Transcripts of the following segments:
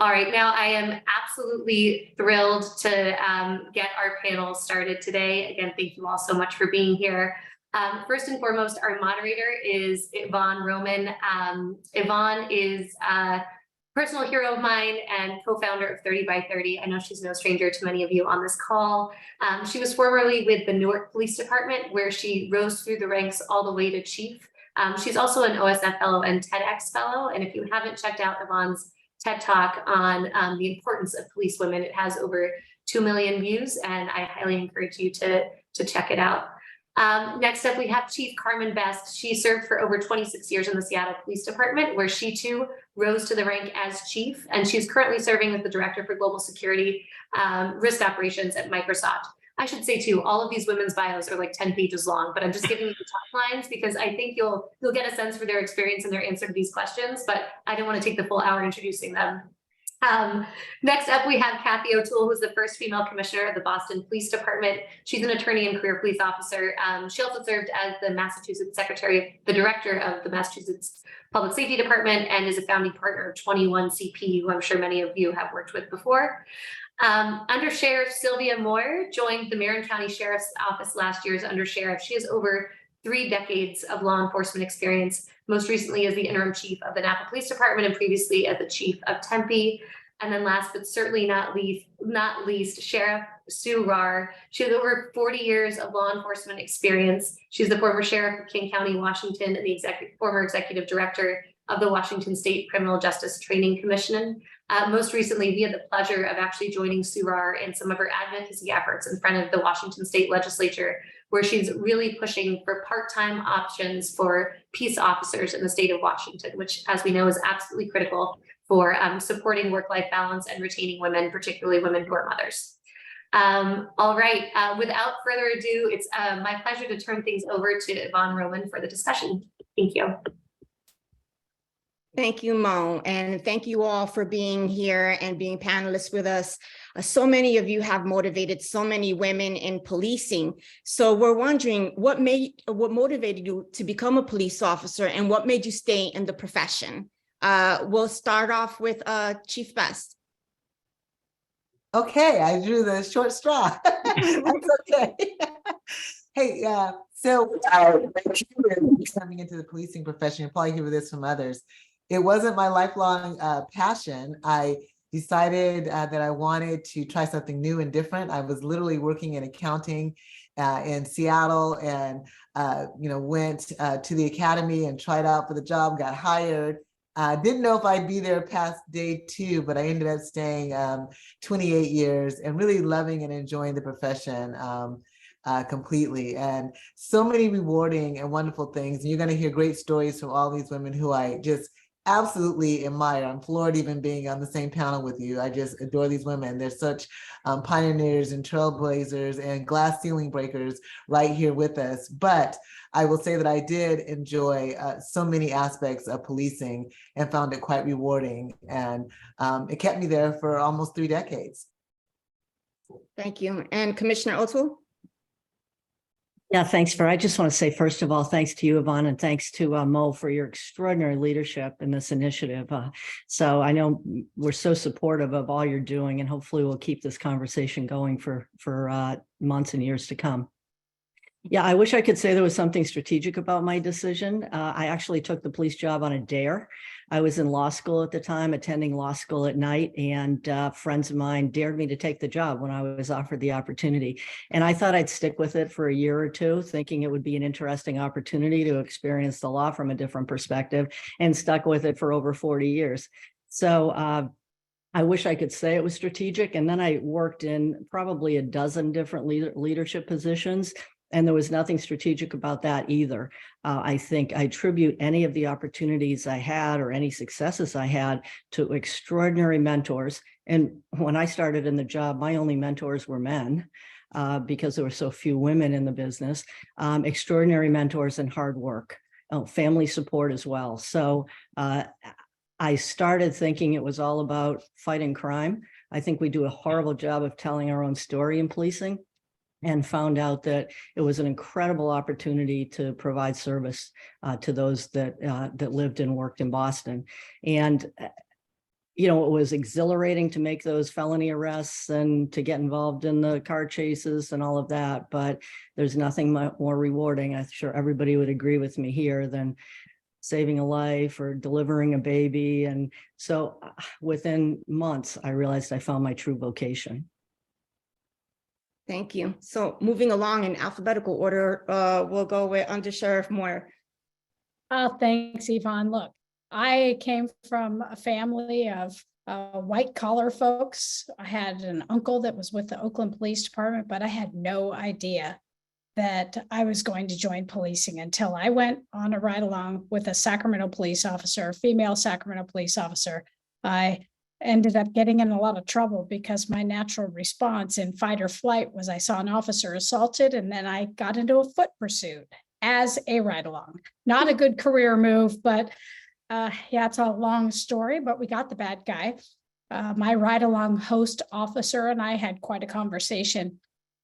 All right, now I am absolutely thrilled to get our panel started today. Again, thank you all so much for being here. First and foremost, our moderator is Ivonne Roman. Ivonne is a personal hero of mine and co-founder of 30 by 30. I know she's no stranger to many of you on this call. She was formerly with the Newark Police Department, where she rose through the ranks all the way to chief. She's also an OSF fellow and TEDx fellow. And if you haven't checked out Yvonne's TED Talk on the importance of police women, it has over 2 million views, and I highly encourage you to check it out. Next up, we have Chief Carmen Best. She served for over 26 years in the Seattle Police Department, where she too rose to the rank as chief, and she's currently serving as the Director for Global Security Risk Operations at Microsoft. I should say too, all of these women's bios are like 10 pages long, but I'm just giving you the top lines because I think you'll get a sense for their experience and their answer to these questions, but I didn't want to take the full hour introducing them. Next up, we have Kathy O'Toole, who's the first female commissioner of the Boston Police Department. She's an attorney and career police officer. She also served as the Massachusetts the director of the Massachusetts Public Safety Department, and is a founding partner of 21 CP, who I'm sure many of you have worked with before. Under Sheriff Sylvia Moore joined the Marin County Sheriff's Office last year as Under Sheriff. She has over 3 decades of law enforcement experience, most recently as the interim chief of the Napa Police Department and previously as the chief of Tempe. And then last but certainly not least, Sheriff Sue Rahr. She has over 40 years of law enforcement experience. She's the former sheriff of King County, Washington, and the former executive director of the Washington State Criminal Justice Training Commission. Most recently, we had the pleasure of actually joining Sue Rahr in some of her advocacy efforts in front of the Washington State Legislature, where she's really pushing for part-time options for peace officers in the state of Washington, which, as we know, is absolutely critical for supporting work-life balance and retaining women, particularly women who are mothers. All right, without further ado, it's my pleasure to turn things over to Ivonne Roman for the discussion. Thank you. Thank you, Mo, and thank you all for being here and being panelists with us. So many of you have motivated so many women in policing. So we're wondering what motivated you to become a police officer and what made you stay in the profession? We'll start off with Chief Best. Okay, I drew the short straw. That's okay. Hey, so coming into the policing profession, you'll probably hear this from others. It wasn't my lifelong passion. I decided that I wanted to try something new and different. I was literally working in accounting in Seattle, and went to the academy and tried out for the job, got hired. Didn't know if I'd be there past day 2, but I ended up staying 28 years and really loving and enjoying the profession completely, and so many rewarding and wonderful things. And you're going to hear great stories from all these women who I just absolutely admire. I'm floored even being on the same panel with you. I just adore these women. They're such pioneers and trailblazers and glass ceiling breakers right here with us. But I will say that I did enjoy so many aspects of policing and found it quite rewarding. And it kept me there for almost 3 decades. Thank you. And Commissioner O'Toole? Yeah, thanks, Farah. I just want to say, first of all, thanks to you, Ivonne, and thanks to Mo for your extraordinary leadership in this initiative. So I know we're so supportive of all you're doing, and hopefully we'll keep this conversation going for months and years to come. Yeah, I wish I could say there was something strategic about my decision. I actually took the police job on a dare. I was in law school at the time, attending law school at night, and friends of mine dared me to take the job when I was offered the opportunity. And I thought I'd stick with it for a year or 2, thinking it would be an interesting opportunity to experience the law from a different perspective, and stuck with it for over 40 years. So I wish I could say it was strategic. And then I worked in probably a dozen different leadership positions, and there was nothing strategic about that either. I think I attribute any of the opportunities I had or any successes I had to extraordinary mentors. And when I started in the job, my only mentors were men because there were so few women in the business. Extraordinary mentors and hard work, family support as well. So I started thinking it was all about fighting crime. I think we do a horrible job of telling our own story in policing, and found out that it was an incredible opportunity to provide service to those that lived and worked in Boston. And you know, it was exhilarating to make those felony arrests and to get involved in the car chases and all of that. But there's nothing more rewarding, I'm sure everybody would agree with me here, than saving a life or delivering a baby. And so within months, I realized I found my true vocation. Thank you. So moving along in alphabetical order, we'll go with Under Sheriff Moore. Thanks, Yvonne. Look, I came from a family of white collar folks. I had an uncle that was with the Oakland Police Department, but I had no idea that I was going to join policing until I went on a ride along with a Sacramento police officer, a female Sacramento police officer. I ended up getting in a lot of trouble because my natural response in fight or flight was I saw an officer assaulted, and then I got into a foot pursuit as a ride along. Not a good career move, but yeah, it's a long story, but we got the bad guy. My ride along host officer and I had quite a conversation,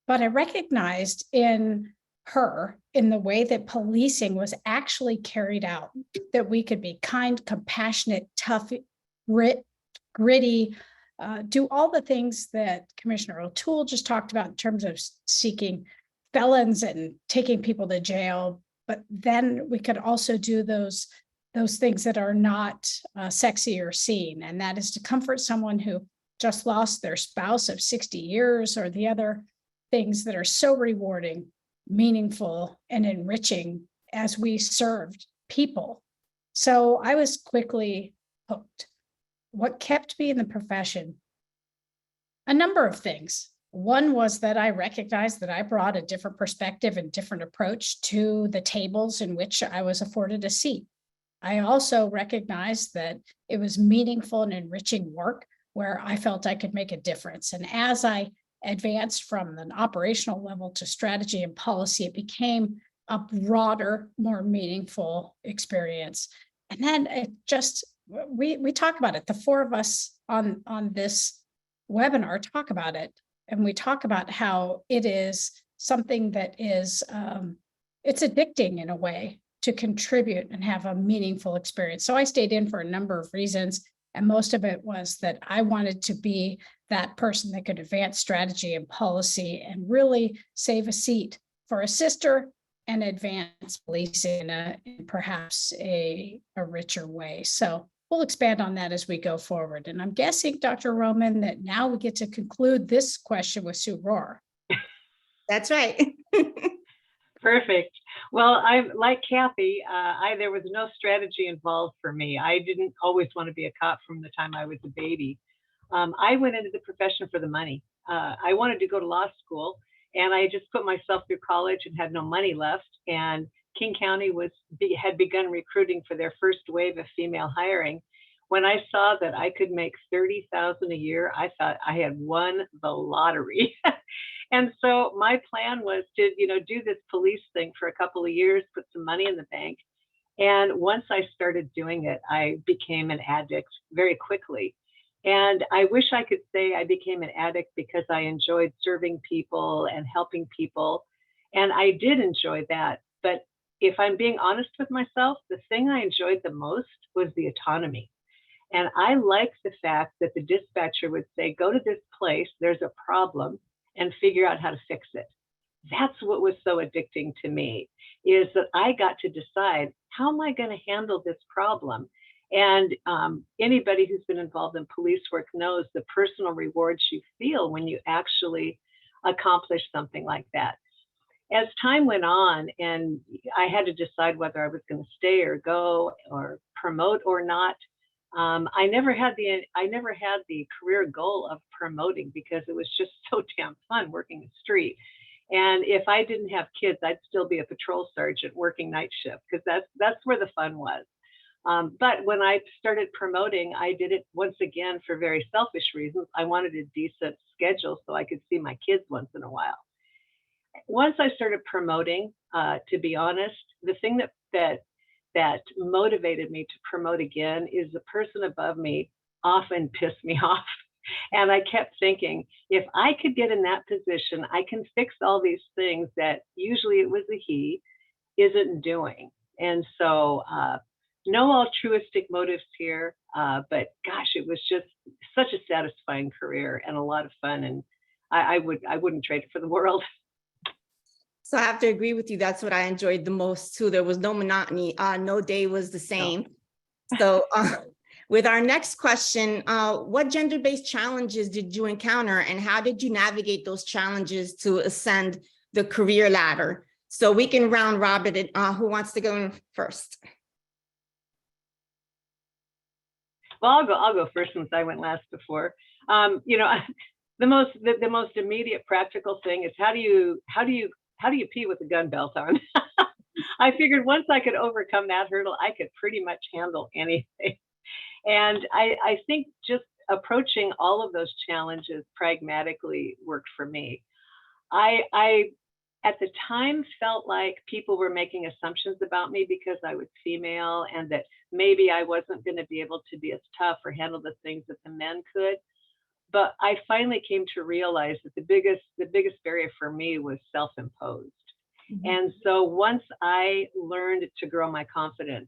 but I recognized in her, in the way that policing was actually carried out, that we could be kind, compassionate, tough, gritty, do all the things that Commissioner O'Toole just talked about in terms of seeking felons and taking people to jail. But then we could also do those things that are not sexy or seen. And that is to comfort someone who just lost their spouse of 60 years, or the other things that are so rewarding, meaningful, and enriching as we served people. So I was quickly hooked. What kept me in the profession? A number of things. One was that I recognized that I brought a different perspective and different approach to the tables in which I was afforded a seat. I also recognized that it was meaningful and enriching work where I felt I could make a difference. And as I advanced from an operational level to strategy and policy, it became a broader, more meaningful experience. And then it just, we talk about it. The four of us on this webinar talk about it. And we talk about how it is something that is, it's addicting in a way to contribute and have a meaningful experience. So I stayed in for a number of reasons. And most of it was that I wanted to be that person that could advance strategy and policy and really save a seat for a sister and advance policing in perhaps a richer way. So we'll expand on that as we go forward. And I'm guessing, Dr. Roman, that now we get to conclude this question with Sue Rahr. That's right. Perfect. Well, I'm like Kathy, there was no strategy involved for me. I didn't always want to be a cop from the time I was a baby. I went into the profession for the money. I wanted to go to law school, and I just put myself through college and had no money left. And King County had begun recruiting for their first wave of female hiring. When I saw that I could make $30,000 a year, I thought I had won the lottery. And so my plan was to, do this police thing for a couple of years, put some money in the bank. And once I started doing it, I became an addict very quickly. And I wish I could say I became an addict because I enjoyed serving people and helping people. And I did enjoy that. But if I'm being honest with myself, the thing I enjoyed the most was the autonomy. And I liked the fact that the dispatcher would say, go to this place, there's a problem, and figure out how to fix it. That's what was so addicting to me, is that I got to decide, how am I going to handle this problem? And anybody who's been involved in police work knows the personal rewards you feel when you actually accomplish something like that. As time went on and I had to decide whether I was going to stay or go or promote or not, I never had the career goal of promoting because it was just so damn fun working the street. And if I didn't have kids, I'd still be a patrol sergeant working night shift, because that's where the fun was. But when I started promoting, I did it once again for very selfish reasons. I wanted a decent schedule so I could see my kids once in a while. Once I started promoting, to be honest, the thing that motivated me to promote again is the person above me often pissed me off. And I kept thinking, if I could get in that position, I can fix all these things that usually it was a he isn't doing. And so no altruistic motives here. But gosh, it was just such a satisfying career and a lot of fun. And I wouldn't trade it for the world. So I have to agree with you. That's what I enjoyed the most too. There was no monotony. No day was the same. So with our next question, what gender-based challenges did you encounter and how did you navigate those challenges to ascend the career ladder? So we can round robin it. Who wants to go first? Well, I'll go first since I went last before. You know, the most immediate practical thing is how do you pee with a gun belt on? I figured once I could overcome that hurdle, I could pretty much handle anything. And I think just approaching all of those challenges pragmatically worked for me. I at the time felt like people were making assumptions about me because I was female and that maybe I wasn't going to be able to be as tough or handle the things that the men could. But I finally came to realize that the biggest barrier for me was self-imposed. And so once I learned to grow my confidence,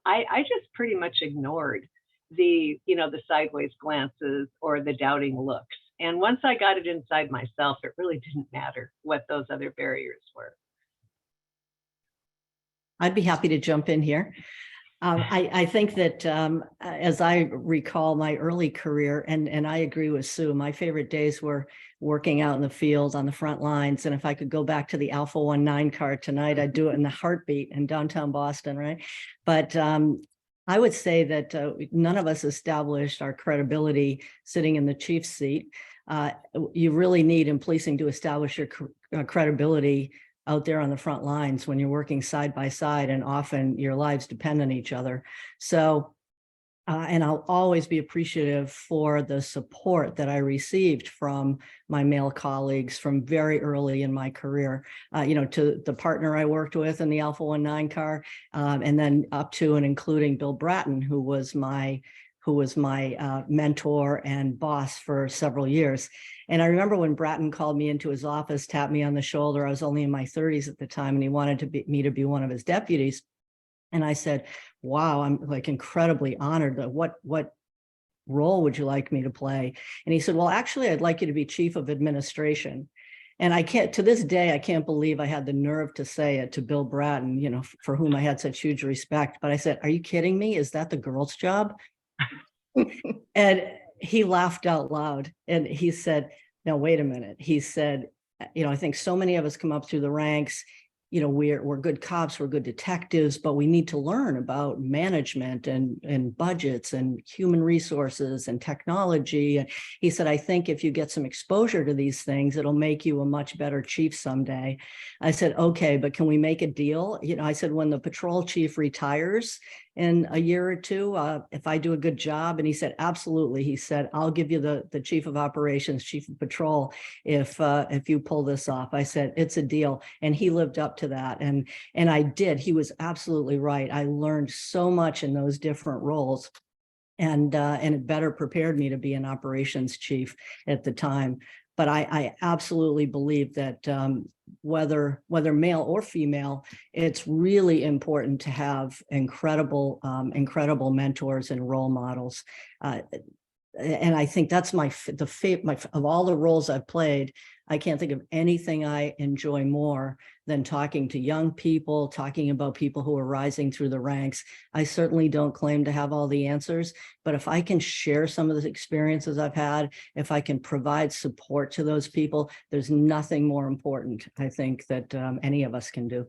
I just pretty much ignored the sideways glances or the doubting looks. And once I got it inside myself, it really didn't matter what those other barriers were. I'd be happy to jump in here. I think that as I recall my early career, and I agree with Sue, my favorite days were working out in the field on the front lines. And if I could go back to the Alpha 19 car tonight, I'd do it in the heartbeat in downtown Boston, right? But I would say that none of us established our credibility sitting in the chief's seat. You really need in policing to establish your credibility out there on the front lines when you're working side by side, and often your lives depend on each other. So, and I'll always be appreciative for the support that I received from my male colleagues from very early in my career, to the partner I worked with in the Alpha 19 car, and then up to and including Bill Bratton, who was my mentor and boss for several years. And I remember when Bratton called me into his office, tapped me on the shoulder. I was only in my 30s at the time, and he wanted me to be one of his deputies. And I said, wow, I'm like incredibly honored. What role would you like me to play? And he said, well, actually, I'd like you to be chief of administration. And to this day, I can't believe I had the nerve to say it to Bill Bratton, for whom I had such huge respect. But I said, are you kidding me? Is that the girl's job? And he laughed out loud and he said, no, wait a minute. He said, I think so many of us come up through the ranks, we're good cops, we're good detectives, but we need to learn about management and budgets and human resources and technology. And he said, I think if you get some exposure to these things, it'll make you a much better chief someday. I said, okay, but can we make a deal? I said, when the patrol chief retires in a year or two, if I do a good job. And he said, absolutely. He said, I'll give you the chief of operations, chief of patrol, if you pull this off. I said, it's a deal. And he lived up to that. And I did. He was absolutely right. I learned so much in those different roles. And it better prepared me to be an operations chief at the time. But I absolutely believe that whether male or female, it's really important to have incredible mentors and role models. And I think that's of all the roles I've played, I can't think of anything I enjoy more than talking to young people, talking about people who are rising through the ranks. I certainly don't claim to have all the answers, but if I can share some of the experiences I've had, if I can provide support to those people, there's nothing more important, I think, that any of us can do.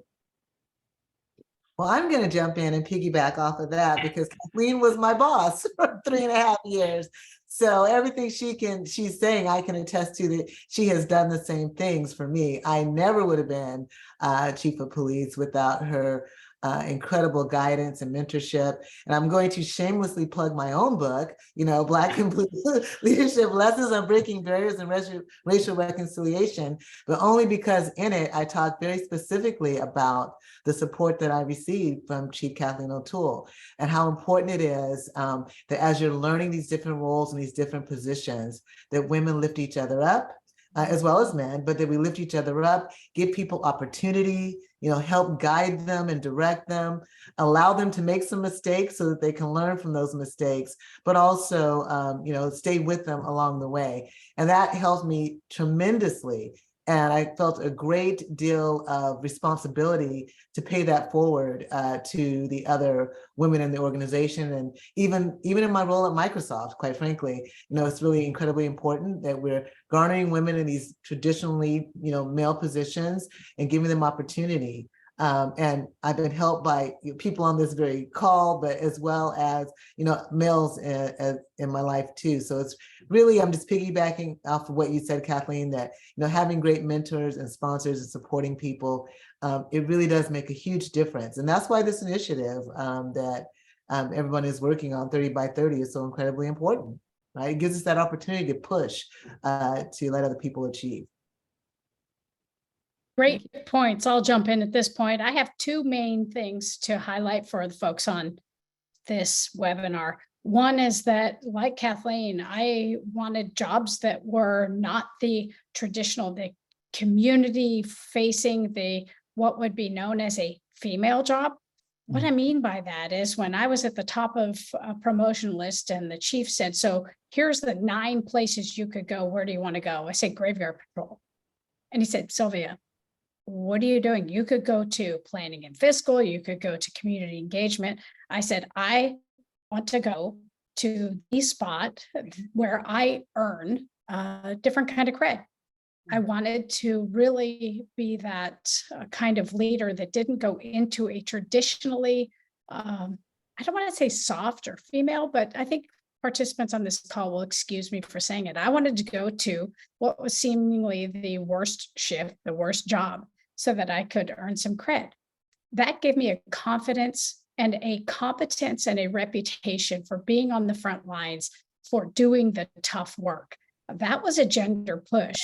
Well, I'm going to jump in and piggyback off of that because Kathleen was my boss for 3.5 years. So everything she's saying, I can attest to that she has done the same things for me. I never would have been chief of police without her incredible guidance and mentorship. And I'm going to shamelessly plug my own book, Black and Blue Leadership Lessons on Breaking Barriers and Racial Reconciliation, but only because in it, I talk very specifically about the support that I received from Chief Kathleen O'Toole and how important it is that as you're learning these different roles and these different positions, that women lift each other up, as well as men, but that we lift each other up, give people opportunity, help guide them and direct them, allow them to make some mistakes so that they can learn from those mistakes, but also, stay with them along the way. And that helped me tremendously. And I felt a great deal of responsibility to pay that forward to the other women in the organization. And even in my role at Microsoft, quite frankly, it's really incredibly important that we're garnering women in these traditionally, male positions and giving them opportunity. And I've been helped by people on this very call, but as well as, males in my life too. So it's really, I'm just piggybacking off of what you said, Kathleen, that, having great mentors and sponsors and supporting people, it really does make a huge difference. And that's why this initiative that everyone is working on, 30 by 30, is so incredibly important, right? It gives us that opportunity to push to let other people achieve. Great points. I'll jump in at this point. I have two main things to highlight for the folks on this webinar. One is that, like Kathleen, I wanted jobs that were not the traditional, the community facing, what would be known as a female job. What I mean by that is when I was at the top of a promotion list and the chief said, so here's the 9 places you could go. Where do you want to go? I said, graveyard patrol. And he said, Sylvia, what are you doing? You could go to planning and fiscal. You could go to community engagement. I said, I want to go to the spot where I earn a different kind of cred. I wanted to really be that kind of leader that didn't go into a traditionally, I don't want to say soft or female, but I think participants on this call will excuse me for saying it. I wanted to go to what was seemingly the worst shift, the worst job, so that I could earn some cred. That gave me a confidence and a competence and a reputation for being on the front lines, for doing the tough work. That was a gender push.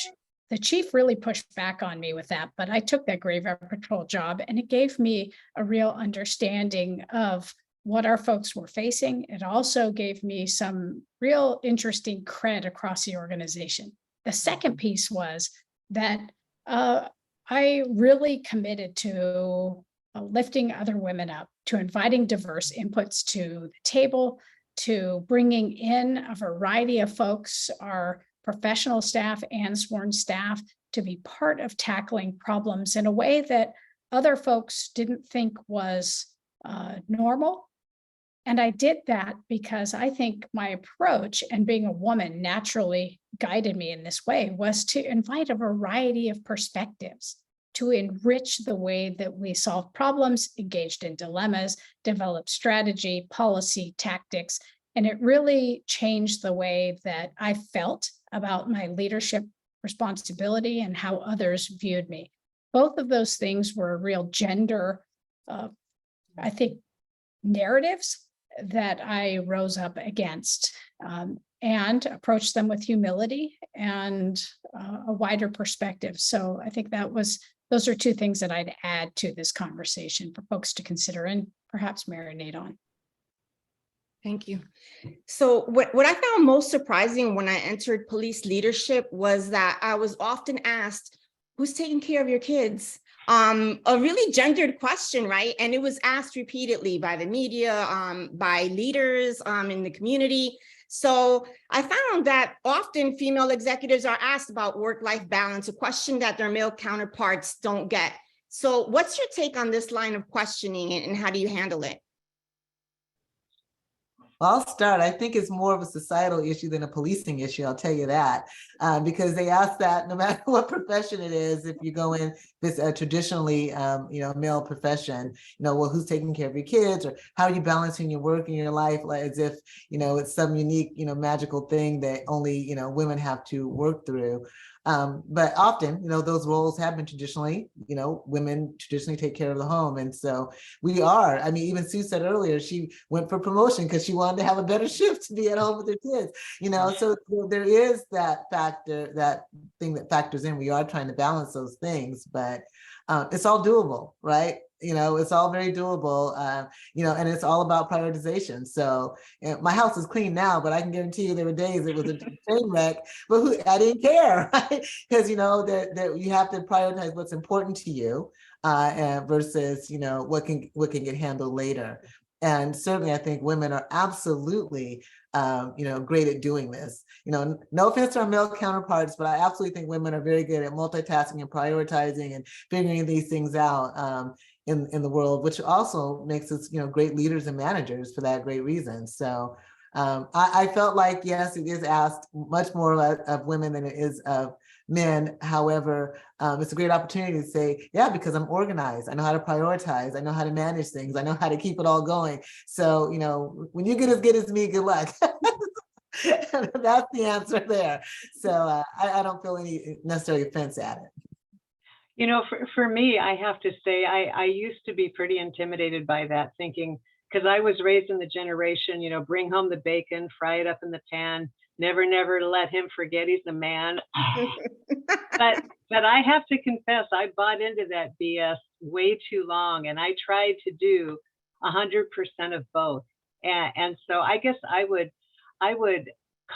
The chief really pushed back on me with that, but I took that graveyard patrol job and it gave me a real understanding of what our folks were facing. It also gave me some real interesting cred across the organization. The second piece was that I really committed to lifting other women up, to inviting diverse inputs to the table, to bringing in a variety of folks, our professional staff and sworn staff, to be part of tackling problems in a way that other folks didn't think was normal. And I did that because I think my approach, and being a woman naturally guided me in this way, was to invite a variety of perspectives, to enrich the way that we solve problems, engaged in dilemmas, develop strategy, policy, tactics. And it really changed the way that I felt about my leadership responsibility and how others viewed me. Both of those things were real gender, I think, narratives that I rose up against and approached them with humility and a wider perspective. So I think those are two things that I'd add to this conversation for folks to consider and perhaps marinate on. Thank you. So what I found most surprising when I entered police leadership was that I was often asked, who's taking care of your kids? A really gendered question, right? And it was asked repeatedly by the media, by leaders in the community. So I found that often female executives are asked about work-life balance, a question that their male counterparts don't get. So what's your take on this line of questioning and how do you handle it? I'll start. I think it's more of a societal issue than a policing issue. I'll tell you that, because they ask that no matter what profession it is. If you go in this traditionally, male profession, well, who's taking care of your kids, or how are you balancing your work and your life, like as if it's some unique, magical thing that only women have to work through. But often, those roles have been traditionally, women traditionally take care of the home. And so we are, even Sue said earlier, she went for promotion because she wanted to have a better shift to be at home with her kids, so there is that factor, that thing that factors in. We are trying to balance those things, but it's all doable, right? it's all very doable, and it's all about prioritization. So my house is clean now, but I can guarantee you there were days it was a train wreck, but I didn't care, right? Because, that you have to prioritize what's important to you versus, what can get handled later. And certainly I think women are absolutely, great at doing this. No offense to our male counterparts, but I absolutely think women are very good at multitasking and prioritizing and figuring these things out in the world, which also makes us, great leaders and managers for that great reason. So I felt like, yes, it is asked much more of women than it is of men. However, it's a great opportunity to say, yeah, because I'm organized. I know how to prioritize. I know how to manage things. I know how to keep it all going. So, when you get as good as me, good luck. That's the answer there. So I don't feel any necessary offense at it. For me, I have to say, I used to be pretty intimidated by that, thinking, because I was raised in the generation, bring home the bacon, fry it up in the pan, never let him forget he's a man. but I have to confess, I bought into that BS way too long, and I tried to do 100% of both. And so I guess I would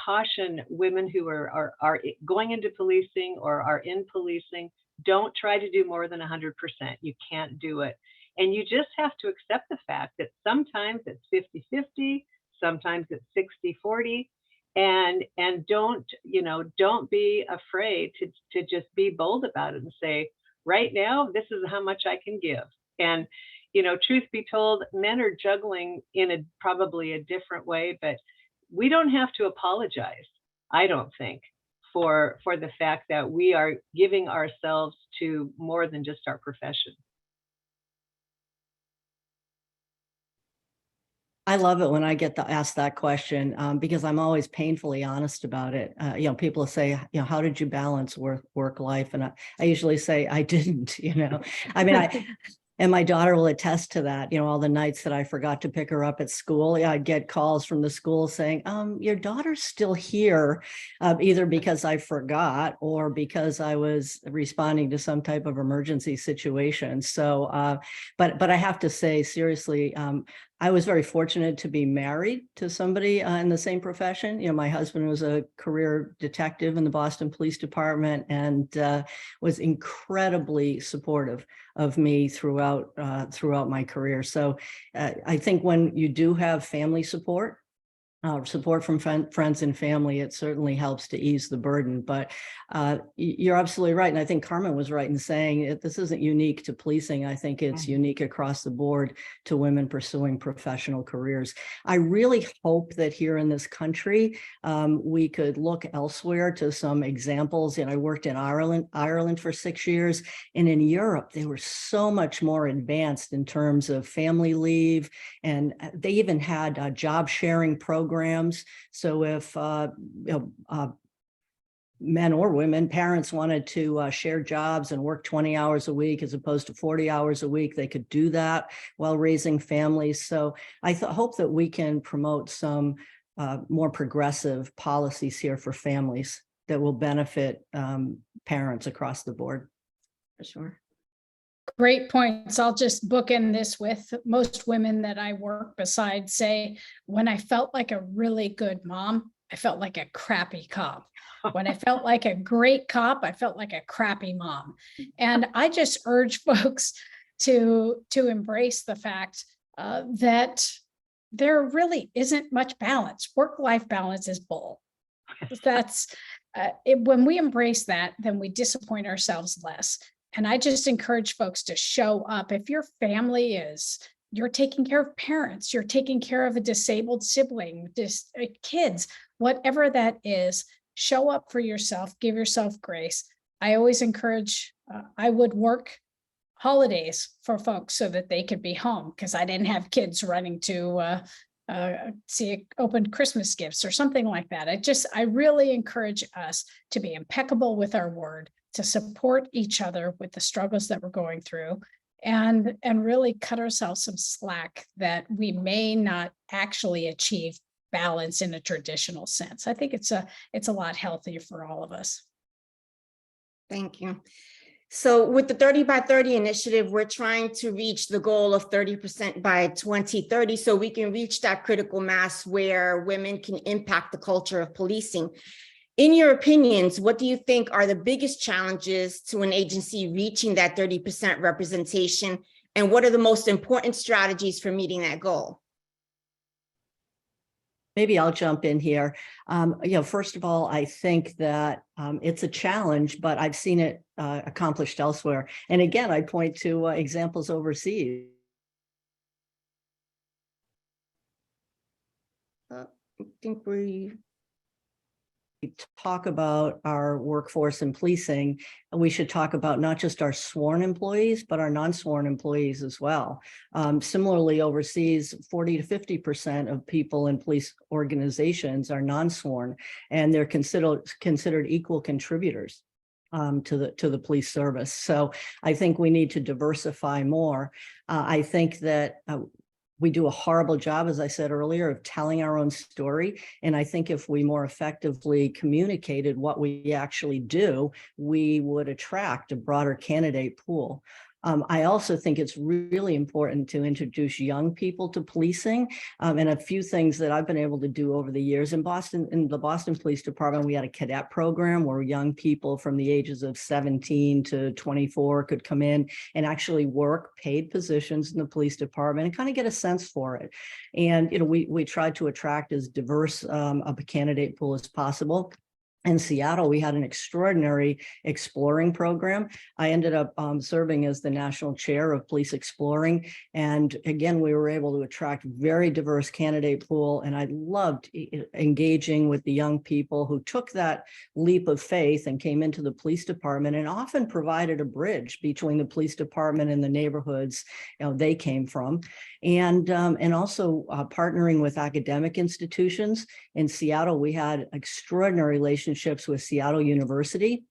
caution women who are going into policing or are in policing, don't try to do more than 100%. You can't do it. And you just have to accept the fact that sometimes it's 50-50, sometimes it's 60-40, and don't be afraid to just be bold about it and say, right now, this is how much I can give. And, truth be told, men are juggling in probably a different way, but we don't have to apologize, I don't think, for the fact that we are giving ourselves to more than just our profession. I love it when I get to ask that question because I'm always painfully honest about it. People say, how did you balance work life? And I usually say I didn't, I mean, and my daughter will attest to that, all the nights that I forgot to pick her up at school, I'd get calls from the school saying, your daughter's still here, either because I forgot or because I was responding to some type of emergency situation. So, but I have to say, seriously, I was very fortunate to be married to somebody in the same profession. My husband was a career detective in the Boston Police Department and was incredibly supportive of me throughout my career. So I think when you do have family support from friends and family, it certainly helps to ease the burden. But you're absolutely right. And I think Carmen was right in saying this isn't unique to policing. I think it's unique across the board to women pursuing professional careers. I really hope that here in this country, we could look elsewhere to some examples. I worked in Ireland for 6 years. And in Europe, they were so much more advanced in terms of family leave. And they even had job sharing programs. So if men or women, parents wanted to share jobs and work 20 hours a week as opposed to 40 hours a week, they could do that while raising families. So I hope that we can promote some more progressive policies here for families that will benefit parents across the board. For sure. Great points. I'll just bookend this with most women that I work beside say, when I felt like a really good mom, I felt like a crappy cop. When I felt like a great cop, I felt like a crappy mom. And I just urge folks to embrace the fact that there really isn't much balance. Work-life balance is bull. That's when we embrace that, then we disappoint ourselves less. And I just encourage folks to show up. If your family you're taking care of parents, you're taking care of a disabled sibling, kids, whatever that is, show up for yourself, give yourself grace. I always encourage, I would work holidays for folks so that they could be home because I didn't have kids running to open Christmas gifts or something like that. I really encourage us to be impeccable with our word, to support each other with the struggles that we're going through, and really cut ourselves some slack that we may not actually achieve balance in a traditional sense. I think it's a lot healthier for all of us. Thank you. So with the 30 by 30 initiative, we're trying to reach the goal of 30% by 2030, so we can reach that critical mass where women can impact the culture of policing. In your opinions, what do you think are the biggest challenges to an agency reaching that 30% representation? And what are the most important strategies for meeting that goal? Maybe I'll jump in here. First of all, I think that it's a challenge, but I've seen it accomplished elsewhere. And again, I point to examples overseas. I think we talk about our workforce and policing, we should talk about not just our sworn employees, but our non-sworn employees as well. Similarly, overseas, 40 to 50% of people in police organizations are non-sworn, and they're considered equal contributors to the police service. So I think we need to diversify more. I think that we do a horrible job, as I said earlier, of telling our own story. And I think if we more effectively communicated what we actually do, we would attract a broader candidate pool. I also think it's really important to introduce young people to policing. And a few things that I've been able to do over the years in Boston, in the Boston Police Department, we had a cadet program where young people from the ages of 17 to 24 could come in and actually work paid positions in the police department and kind of get a sense for it. And, we tried to attract as diverse of a candidate pool as possible. In Seattle, we had an extraordinary exploring program. I ended up serving as the national chair of police exploring. And again, we were able to attract very diverse candidate pool. And I loved engaging with the young people who took that leap of faith and came into the police department and often provided a bridge between the police department and the neighborhoods they came from. And also partnering with academic institutions. In Seattle, we had extraordinary relationships with Seattle University,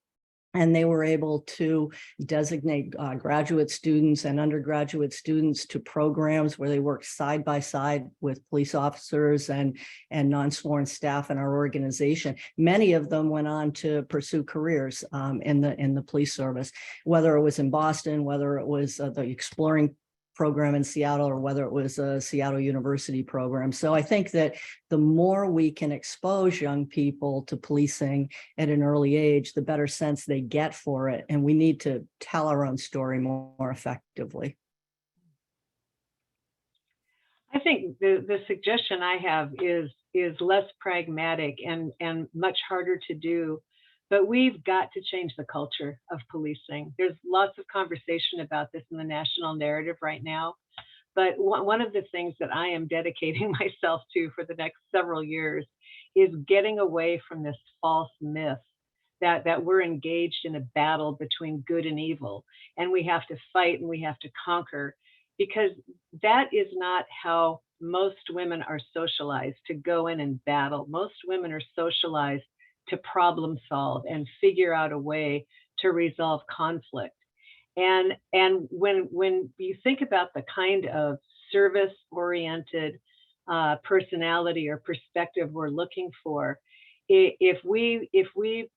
and they were able to designate graduate students and undergraduate students to programs where they work side by side with police officers and non-sworn staff in our organization. Many of them went on to pursue careers in the police service, whether it was in Boston, whether it was the exploring program in Seattle, or whether it was a Seattle University program. So I think that the more we can expose young people to policing at an early age, the better sense they get for it. And we need to tell our own story more effectively. I think the suggestion I have is less pragmatic and much harder to do. But we've got to change the culture of policing. There's lots of conversation about this in the national narrative right now. But one of the things that I am dedicating myself to for the next several years is getting away from this false myth that we're engaged in a battle between good and evil, and we have to fight and we have to conquer, because that is not how most women are socialized to go in and battle. Most women are socialized to problem solve and figure out a way to resolve conflict. And when you think about the kind of service-oriented personality or perspective we're looking for, if we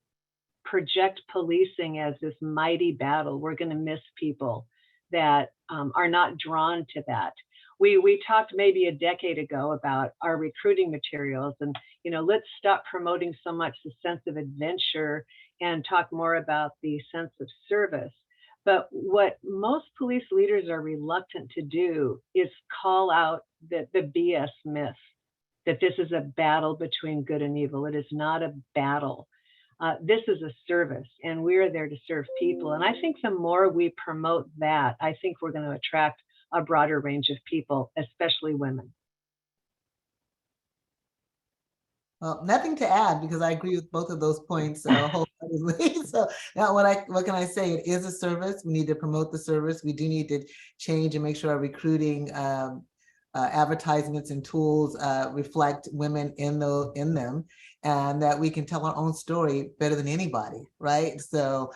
project policing as this mighty battle, we're going to miss people that are not drawn to that. We talked maybe a decade ago about our recruiting materials, and let's stop promoting so much the sense of adventure and talk more about the sense of service. But what most police leaders are reluctant to do is call out the BS myth that this is a battle between good and evil. It is not a battle. This is a service, and we're there to serve people. And I think the more we promote that, I think we're going to attract a broader range of people, especially women. Well, nothing to add, because I agree with both of those points wholeheartedly. So now what can I say? It is a service. We need to promote the service. We do need to change and make sure our recruiting advertisements and tools reflect women in them, and that we can tell our own story better than anybody, right? So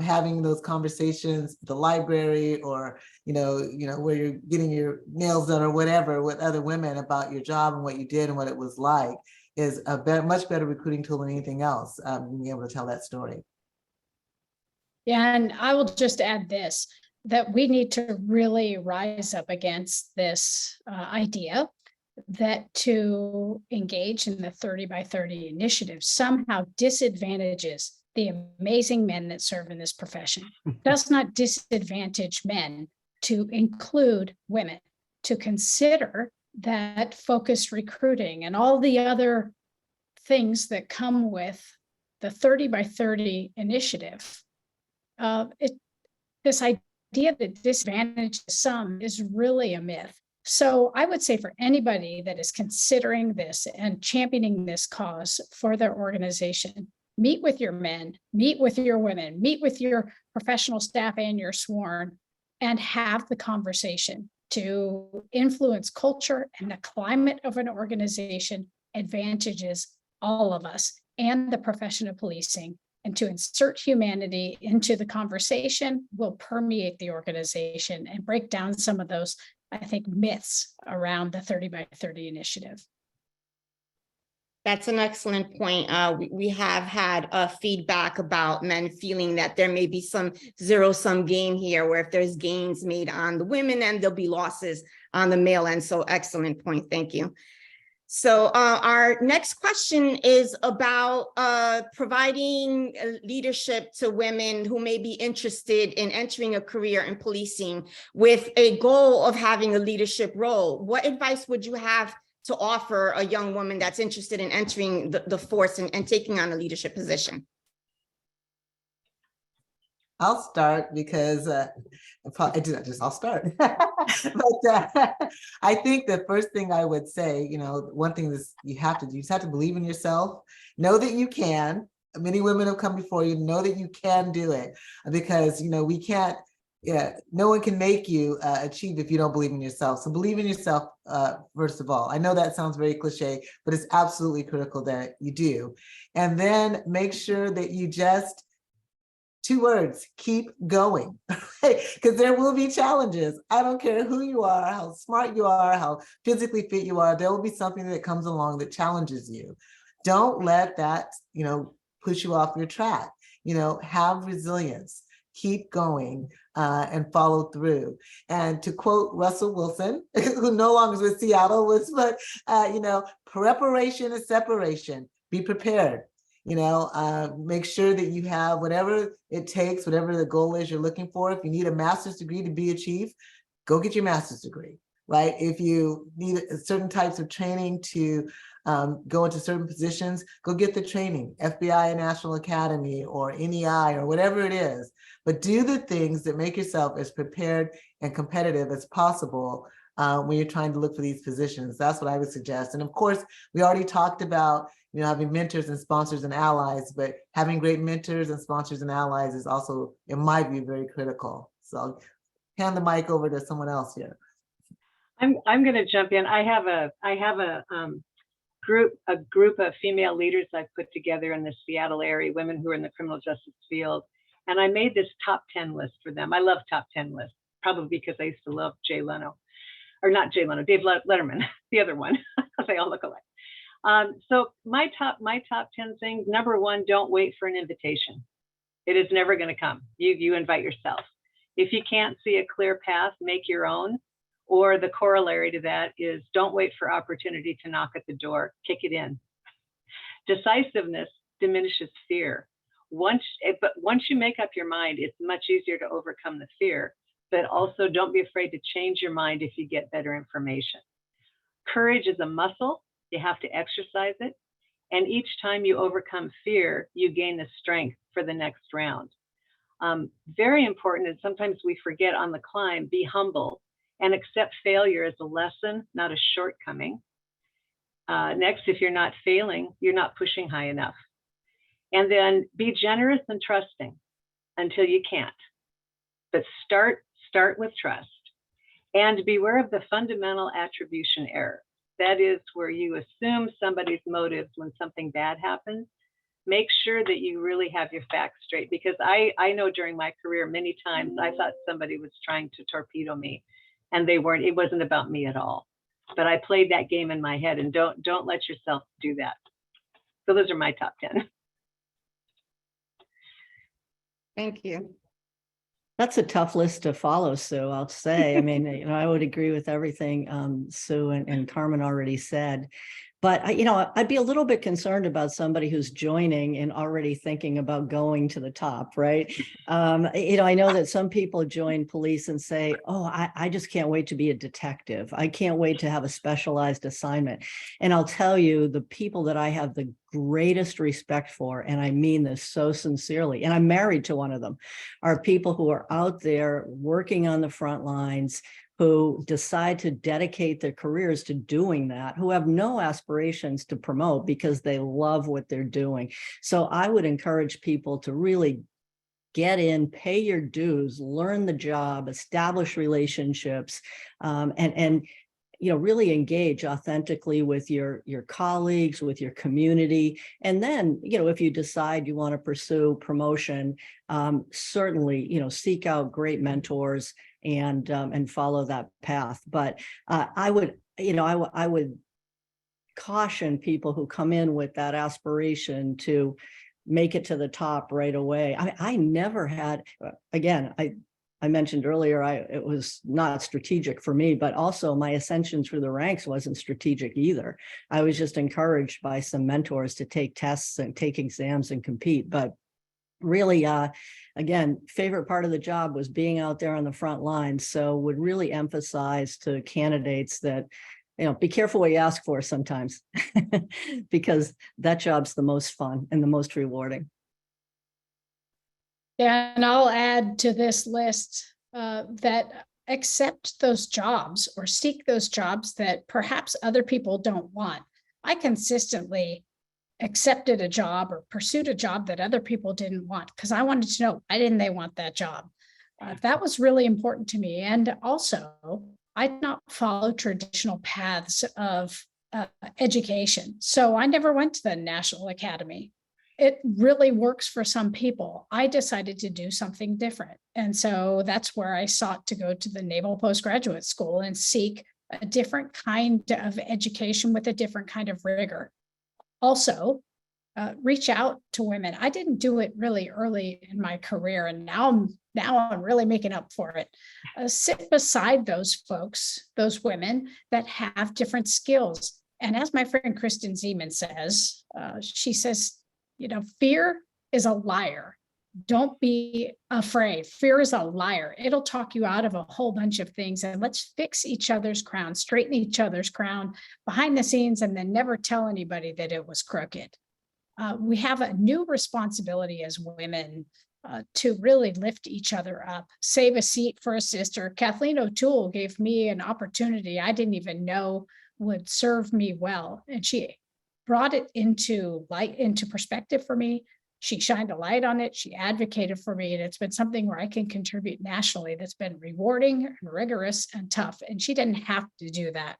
having those conversations at the library, or where you're getting your nails done or whatever with other women about your job and what you did and what it was like, is a much better recruiting tool than anything else, being able to tell that story. And I will just add this, that we need to really rise up against this idea that to engage in the 30 by 30 initiative somehow disadvantages the amazing men that serve in this profession, does not disadvantage men to include women, to consider that focused recruiting and all the other things that come with the 30 by 30 initiative. This idea that disadvantages some is really a myth. So I would say for anybody that is considering this and championing this cause for their organization, meet with your men, meet with your women, meet with your professional staff and your sworn, and have the conversation to influence culture, and the climate of an organization advantages all of us and the profession of policing. And to insert humanity into the conversation will permeate the organization and break down some of those, I think, myths around the 30 by 30 initiative. That's an excellent point. We have had feedback about men feeling that there may be some zero-sum game here, where if there's gains made on the women and there'll be losses on the male end. So excellent point. Thank you. So our next question is about providing leadership to women who may be interested in entering a career in policing with a goal of having a leadership role. What advice would you have to offer a young woman that's interested in entering the force and taking on a leadership position? I'll start because I'll start. But I think the first thing I would say, one thing is you just have to believe in yourself, know that you can. Many women have come before you, know that you can do it, because we can't, no one can make you achieve if you don't believe in yourself. So believe in yourself, first of all. I know that sounds very cliche, but it's absolutely critical that you do. And then make sure that you just, 2 words, keep going, because there will be challenges. I don't care who you are, how smart you are, how physically fit you are, there will be something that comes along that challenges you. Don't let that, push you off your track. Have resilience, keep going, and follow through. And to quote Russell Wilson, who no longer is with Seattle, but preparation is separation. Be prepared. Make sure that you have whatever it takes, whatever the goal is you're looking for. If you need a master's degree to be a chief, go get your master's degree, right? If you need certain types of training to go into certain positions, go get the training, FBI National Academy or NEI or whatever it is. But do the things that make yourself as prepared and competitive as possible when you're trying to look for these positions. That's what I would suggest. And of course, we already talked about having mentors and sponsors and allies, but having great mentors and sponsors and allies is also, in my view, very critical. So I'll hand the mic over to someone else here. I'm going to jump in. I have a group of female leaders I've put together in the Seattle area, women who are in the criminal justice field, and I made this top 10 list for them. I love top 10 lists, probably because I used to love Dave Letterman, the other one. They all look alike. So my top 10 things, number 1, don't wait for an invitation. It is never going to come. You invite yourself. If you can't see a clear path, make your own. Or the corollary to that is don't wait for opportunity to knock at the door, kick it in. Decisiveness diminishes fear. Once you make up your mind, it's much easier to overcome the fear, but also don't be afraid to change your mind if you get better information. Courage is a muscle. You have to exercise it. And each time you overcome fear, you gain the strength for the next round. Very important, and sometimes we forget on the climb, be humble and accept failure as a lesson, not a shortcoming. Next, if you're not failing, you're not pushing high enough. And then be generous and trusting until you can't. But start with trust. And beware of the fundamental attribution error. That is where you assume somebody's motives when something bad happens. Make sure that you really have your facts straight, because I know during my career, many times I thought somebody was trying to torpedo me and they weren't. It wasn't about me at all. But I played that game in my head, and don't let yourself do that. So those are my top 10. Thank you. That's a tough list to follow, Sue, I'll say. I mean, I would agree with everything Sue and Carmen already said. But I'd be a little bit concerned about somebody who's joining and already thinking about going to the top, right? I know that some people join police and say, oh, I just can't wait to be a detective. I can't wait to have a specialized assignment. And I'll tell you, the people that I have the greatest respect for, and I mean this so sincerely, and I'm married to one of them, are people who are out there working on the front lines, who decide to dedicate their careers to doing that, who have no aspirations to promote because they love what they're doing. So I would encourage people to really get in, pay your dues, learn the job, establish relationships, and really engage authentically with your colleagues, with your community. And then, if you decide you want to pursue promotion, certainly, seek out great mentors and follow that path. But I would caution people who come in with that aspiration to make it to the top right away. I never had, again, I mentioned earlier, it was not strategic for me, but also my ascension through the ranks wasn't strategic either. I was just encouraged by some mentors to take tests and take exams and compete. But really, again, favorite part of the job was being out there on the front lines. So would really emphasize to candidates that, be careful what you ask for sometimes, because that job's the most fun and the most rewarding. Yeah, and I'll add to this list that accept those jobs or seek those jobs that perhaps other people don't want. I consistently accepted a job or pursued a job that other people didn't want because I wanted to know why didn't they want that job. That was really important to me. And also, I did not follow traditional paths of education. So I never went to the National Academy. It really works for some people. I decided to do something different. And so that's where I sought to go to the Naval Postgraduate School and seek a different kind of education with a different kind of rigor. Also, reach out to women. I didn't do it really early in my career, and now I'm really making up for it. Sit beside those folks, those women that have different skills. And as my friend Kristen Zeman says, she says, fear is a liar. Don't be afraid. Fear is a liar. It'll talk you out of a whole bunch of things. And let's fix each other's crown, straighten each other's crown behind the scenes, and then never tell anybody that it was crooked. We have a new responsibility as women to really lift each other up, save a seat for a sister. Kathleen O'Toole gave me an opportunity I didn't even know would serve me well. And she brought it into perspective for me. She shined a light on it. She advocated for me. And it's been something where I can contribute nationally that's been rewarding and rigorous and tough. And she didn't have to do that.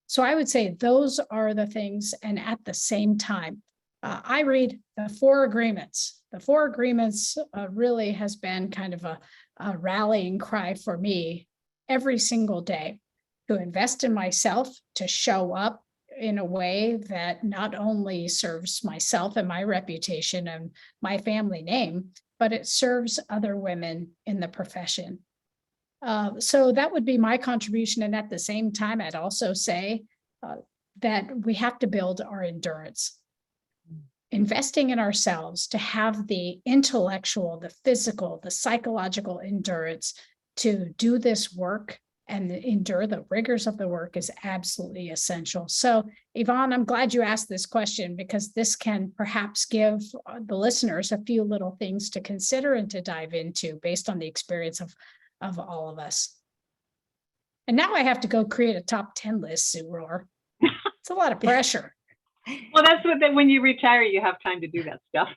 So I would say those are the things. And at the same time, I read the 4 agreements. The 4 agreements really has been kind of a rallying cry for me every single day to invest in myself, to show up in a way that not only serves myself and my reputation and my family name, but it serves other women in the profession. So that would be my contribution. And at the same time, I'd also say that we have to build our endurance. Investing in ourselves to have the intellectual, the physical, the psychological endurance to do this work and endure the rigors of the work is absolutely essential. So, Ivonne, I'm glad you asked this question because this can perhaps give the listeners a few little things to consider and to dive into based on the experience of all of us. And now I have to go create a top 10 list, Sue Rahr. It's a lot of pressure. Well, that's when you retire, you have time to do that stuff.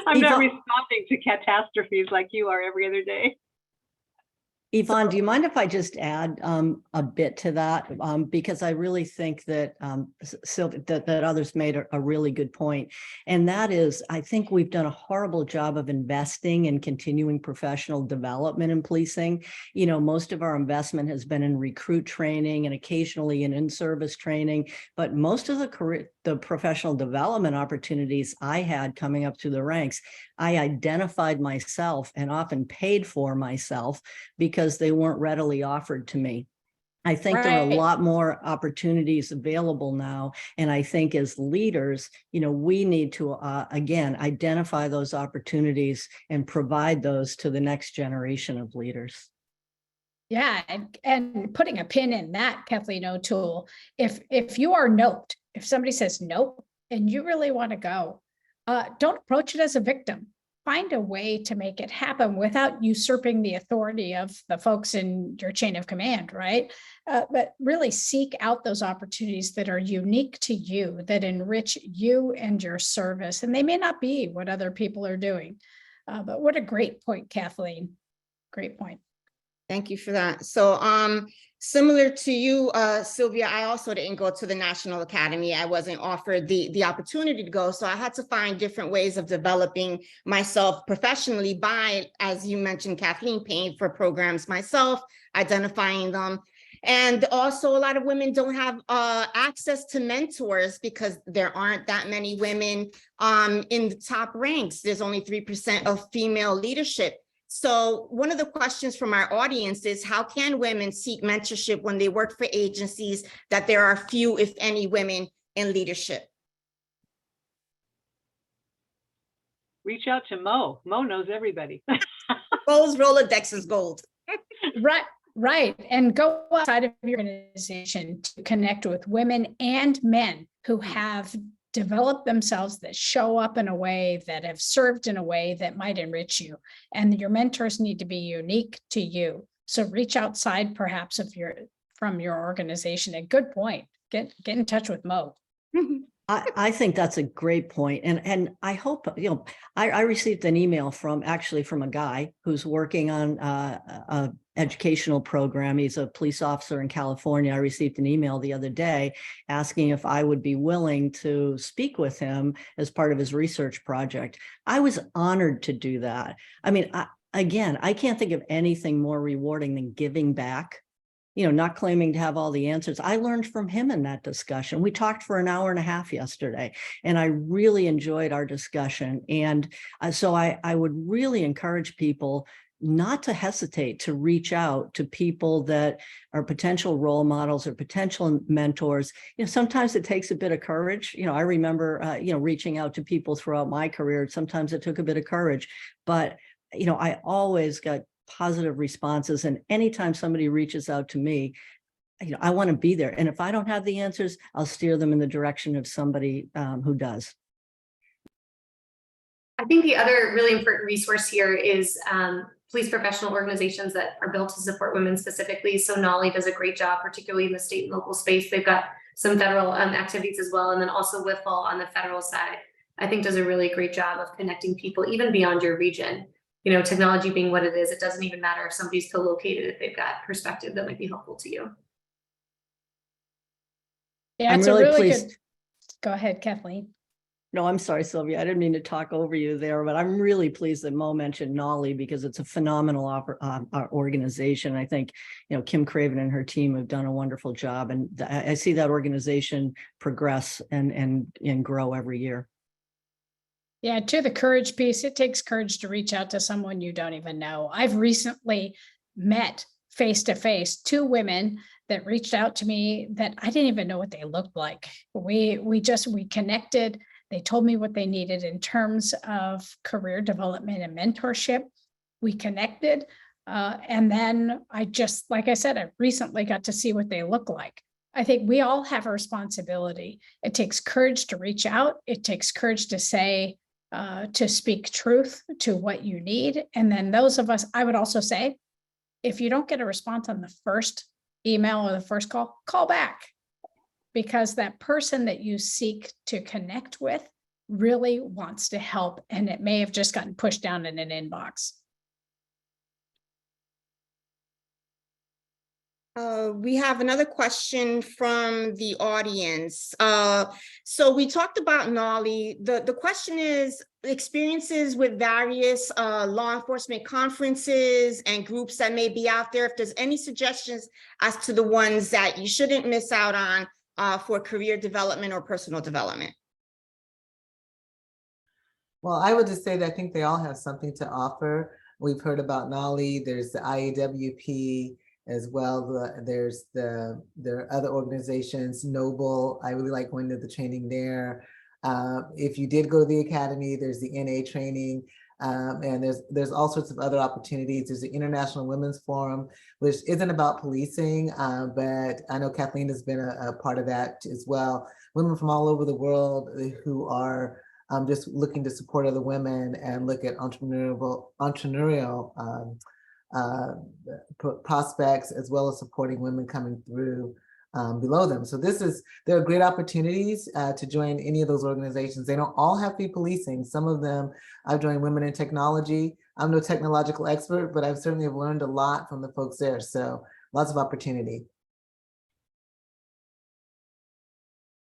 I'm not responding to catastrophes like you are every other day. Ivonne, do you mind if I just add a bit to that? Because I really think that Sylvia, that others made a really good point. And that is, I think we've done a horrible job of investing in continuing professional development in policing. Most of our investment has been in recruit training and occasionally in service training, but most of the the professional development opportunities I had coming up through the ranks, I identified myself and often paid for myself because they weren't readily offered to me. I think there are a Right. lot more opportunities available now. And I think as leaders, we need to, again, identify those opportunities and provide those to the next generation of leaders. Yeah, and putting a pin in that, Kathleen O'Toole, if you are nope, if somebody says nope, and you really want to go, don't approach it as a victim. Find a way to make it happen without usurping the authority of the folks in your chain of command, right? But really seek out those opportunities that are unique to you, that enrich you and your service. And they may not be what other people are doing. But what a great point, Kathleen. Great point. Thank you for that. So similar to you, Sylvia, I also didn't go to the National Academy. I wasn't offered the opportunity to go. So I had to find different ways of developing myself professionally by, as you mentioned, Kathleen, paying for programs myself, identifying them. And also a lot of women don't have access to mentors because there aren't that many women in the top ranks. There's only 3% of female leadership. So one of the questions from our audience is, how can women seek mentorship when they work for agencies that there are few, if any, women in leadership? Reach out to Mo. Mo knows everybody. Mo's Rolodex is gold. Right. And go outside of your organization to connect with women and men who have develop themselves, that show up in a way, that have served in a way that might enrich you. And your mentors need to be unique to you. So reach outside perhaps from your organization. A good point. Get in touch with Mo. I think that's a great point. And I hope, I received an email from a guy who's working on a educational program. He's a police officer in California. I received an email the other day asking if I would be willing to speak with him as part of his research project. I was honored to do that. I mean, I can't think of anything more rewarding than giving back. Not claiming to have all the answers. I learned from him in that discussion. We talked for an hour and a half yesterday, and I really enjoyed our discussion. And so I would really encourage people not to hesitate to reach out to people that are potential role models or potential mentors. Sometimes it takes a bit of courage. I remember, reaching out to people throughout my career. Sometimes it took a bit of courage, but, I always got positive responses. And anytime somebody reaches out to me, I want to be there. And if I don't have the answers, I'll steer them in the direction of somebody who does. I think the other really important resource here is police professional organizations that are built to support women specifically. So NOLI does a great job, particularly in the state and local space. They've got some federal activities as well. And then also WIFL on the federal side, I think does a really great job of connecting people even beyond your region. Technology being what it is, it doesn't even matter if somebody's co-located, if they've got perspective that might be helpful to you. Yeah, it's really a really good. Go ahead, Kathleen. No, I'm sorry, Sylvia. I didn't mean to talk over you there, but I'm really pleased that Mo mentioned NOLI because it's a phenomenal organization. I think, Kim Craven and her team have done a wonderful job, and I see that organization progress and grow every year. Yeah, to the courage piece, it takes courage to reach out to someone you don't even know. I've recently met face-to-face 2 women that reached out to me that I didn't even know what they looked like. We connected. They told me what they needed in terms of career development and mentorship. We connected. And then like I said, I recently got to see what they look like. I think we all have a responsibility. It takes courage to reach out. It takes courage to say, to speak truth to what you need. And then those of us, I would also say, if you don't get a response on the first email or the first call, call back, because that person that you seek to connect with really wants to help. And it may have just gotten pushed down in an inbox. We have another question from the audience. So we talked about NOLI. The question is experiences with various law enforcement conferences and groups that may be out there. If there's any suggestions as to the ones that you shouldn't miss out on, for career development or personal development? Well, I would just say that I think they all have something to offer. We've heard about NOLI, there's the IAWP as well. There are other organizations, Noble. I really like going to the training there. If you did go to the academy, there's the NA training. And there's all sorts of other opportunities. There's the International Women's Forum, which isn't about policing, but I know Kathleen has been a part of that as well. Women from all over the world who are just looking to support other women and look at entrepreneurial prospects, as well as supporting women coming through below them. So there are great opportunities to join any of those organizations. They don't all have to be policing. Some of them, I've joined Women in Technology. I'm no technological expert, but I've certainly have learned a lot from the folks there. So lots of opportunity.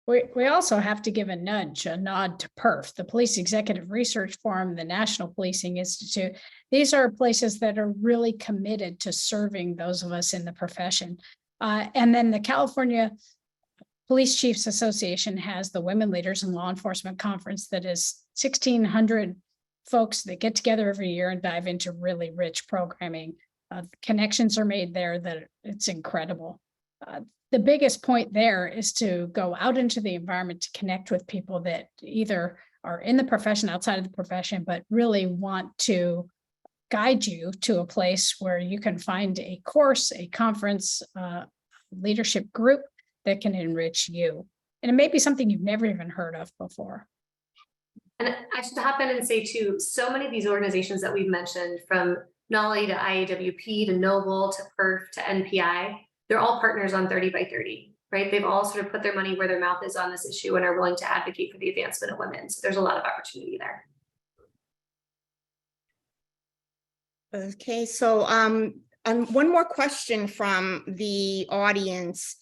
We also have to give a nod to PERF, the Police Executive Research Forum, the National Policing Institute. These are places that are really committed to serving those of us in the profession. And then the California Police Chiefs Association has the Women Leaders in Law Enforcement Conference that is 1,600 folks that get together every year and dive into really rich programming. Connections are made there that it's incredible. The biggest point there is to go out into the environment to connect with people that either are in the profession, outside of the profession, but really want to guide you to a place where you can find a course, a conference, leadership group that can enrich you. And it may be something you've never even heard of before. And I should hop in and say too, so many of these organizations that we've mentioned, from NOLI to IAWP to Noble to PERF to NPI, they're all partners on 30 by 30, right? They've all sort of put their money where their mouth is on this issue and are willing to advocate for the advancement of women. So there's a lot of opportunity there. Okay, so and one more question from the audience.